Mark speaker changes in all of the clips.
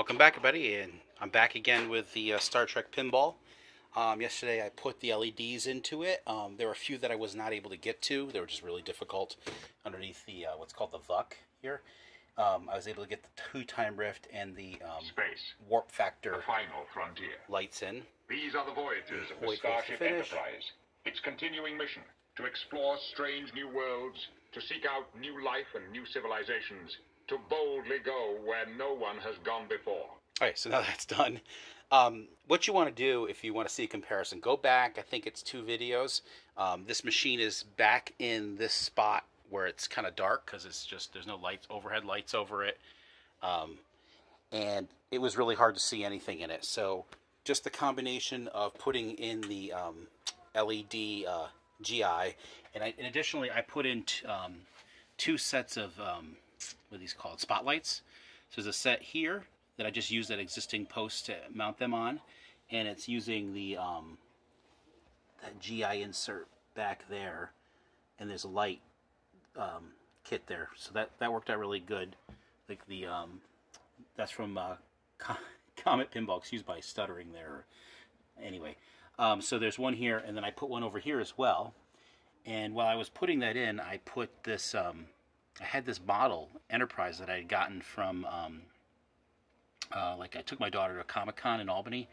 Speaker 1: Welcome back, everybody, and I'm back again with the Star Trek pinball. Yesterday I put the LEDs into it. There were a few that I was not able to get to. They were just really difficult underneath the what's called the VUC here. I was able to get the two-time rift and the
Speaker 2: Space.
Speaker 1: warp factor
Speaker 2: The final frontier.
Speaker 1: lights in.
Speaker 2: These are the voyages of the
Speaker 1: Wait for it to
Speaker 2: Starship
Speaker 1: finish.
Speaker 2: Enterprise. Its continuing mission, to explore strange new worlds, to seek out new life and new civilizations, to boldly go where no one has gone before.
Speaker 1: All right, so now that's done. What you want to do if you want to see a comparison, go back. I think it's 2 videos. This machine is back in this spot where it's kind of dark because it's just there's no lights, overhead lights over it, and it was really hard to see anything in it. So just the combination of putting in the LED GI, and additionally I put in 2 sets of what are these called? Spotlights. So there's a set here that I just used that existing post to mount them on, and it's using the that GI insert back there, and there's a light kit there. So that worked out really good. Like the that's from Comet Pinball. Excuse my stuttering there. Anyway, so there's one here, and then I put one over here as well. And while I was putting that in, I put this. I had this model Enterprise that I had gotten from like I took my daughter to Comic-Con in Albany,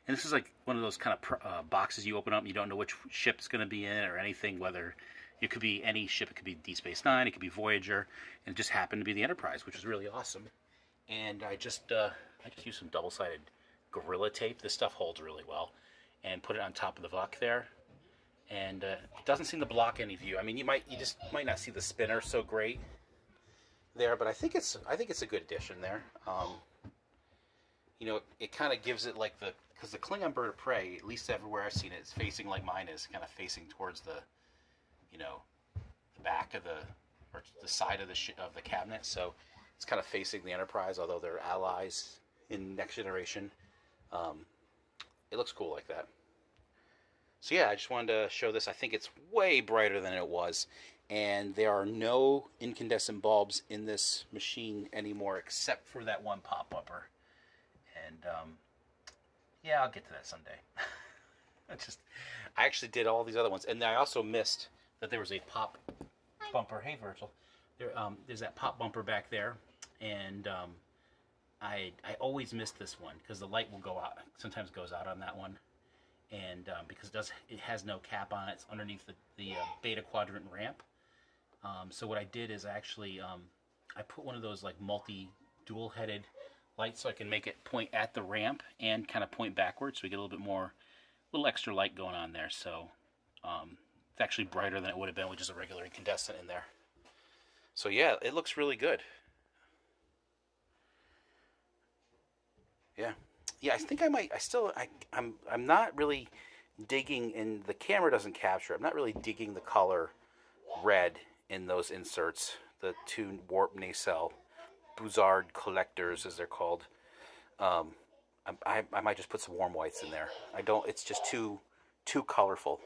Speaker 1: and this is like one of those kind of boxes you open up and you don't know which ship's going to be in it or anything, whether it could be any ship. It could be Deep Space Nine, it could be Voyager, and it just happened to be the Enterprise, which was really awesome. And I just used some double-sided Gorilla Tape. This stuff holds really well, and put it on top of the VUC there. And it doesn't seem to block any view. I mean, you just might not see the spinner so great there, but I think it's a good addition there. You know, it kind of gives it like because the Klingon Bird of Prey, at least everywhere I've seen it, is facing like mine is, kind of facing towards the, you know, the back of or the side of the cabinet. So it's kind of facing the Enterprise, although they're allies in Next Generation. It looks cool like that. So yeah, I just wanted to show this. I think it's way brighter than it was, and there are no incandescent bulbs in this machine anymore except for that one pop bumper. And yeah, I'll get to that someday. I actually did all these other ones, and I also missed that there was a pop bumper. Hey, Virgil, there's that pop bumper back there, and I always miss this one because the light will go out. Sometimes goes out on that one. And because it has no cap on it, it's underneath the beta quadrant ramp. So what I did is I put one of those like dual headed lights so I can make it point at the ramp and kind of point backwards, so we get a little extra light going on there. So it's actually brighter than it would have been with just a regular incandescent in there. So yeah, it looks really good. Yeah. Yeah, I think I might. I'm not really digging, and the camera doesn't capture it. I'm not really digging the color red in those inserts. The 2 warp nacelle Buzzard collectors, as they're called. I might just put some warm whites in there. I don't. It's just too colorful.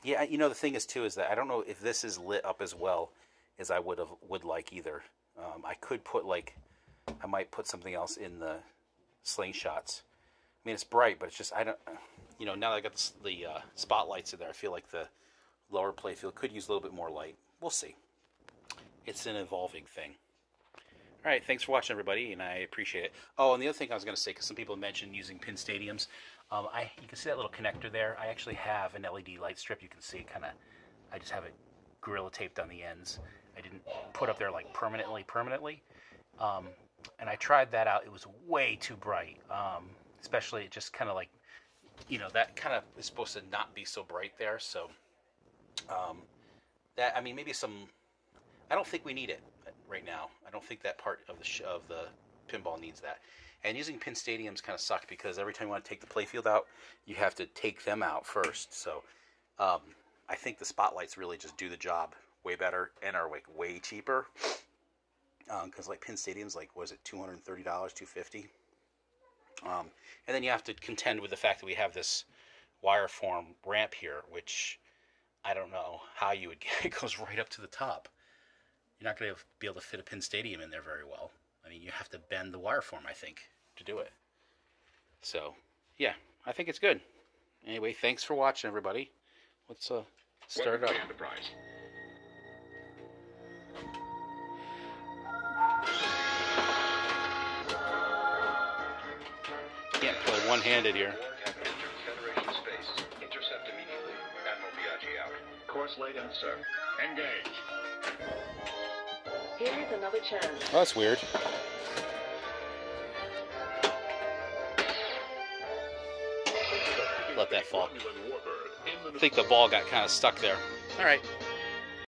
Speaker 1: Yeah, you know, the thing is too is that I don't know if this is lit up as well as I would like either. I could put I might put something else in the slingshots. I mean, it's bright, but it's just, I don't, you know, now that I got the spotlights in there, I feel like the lower playfield could use a little bit more light. We'll see. It's an evolving thing. All right, thanks for watching, everybody, and I appreciate it. Oh, and the other thing I was going to say, because some people mentioned using pin stadiums, you can see that little connector there. I actually have an LED light strip. You can see I just have it Gorilla taped on the ends. I didn't put up there like permanently. And I tried that out. It was way too bright. Especially it just kind of like, you know, that kind of is supposed to not be so bright there. So, I mean, maybe I don't think we need it right now. I don't think that part of the pinball needs that. And using pin stadiums kind of sucks because every time you want to take the playfield out, you have to take them out first. So, I think the spotlights really just do the job way better and are like way cheaper. Because like pin stadiums, like was it $230, $250? And then you have to contend with the fact that we have this wire form ramp here, which I don't know how you would get. It goes right up to the top. You're not going to be able to fit a pin stadium in there very well. I mean, you have to bend the wire form, I think, to do it. So, yeah, I think it's good. Anyway, thanks for watching, everybody. Let's start it up.
Speaker 2: Enterprise.
Speaker 1: Can't play one-handed here.
Speaker 3: Federation space. Intercept immediately. Admiral Biaggi out.
Speaker 2: Course laid in, sir. Engage.
Speaker 4: Here is another chance.
Speaker 1: Oh, that's weird. Let that fall. I think the ball got kind of stuck there. All right.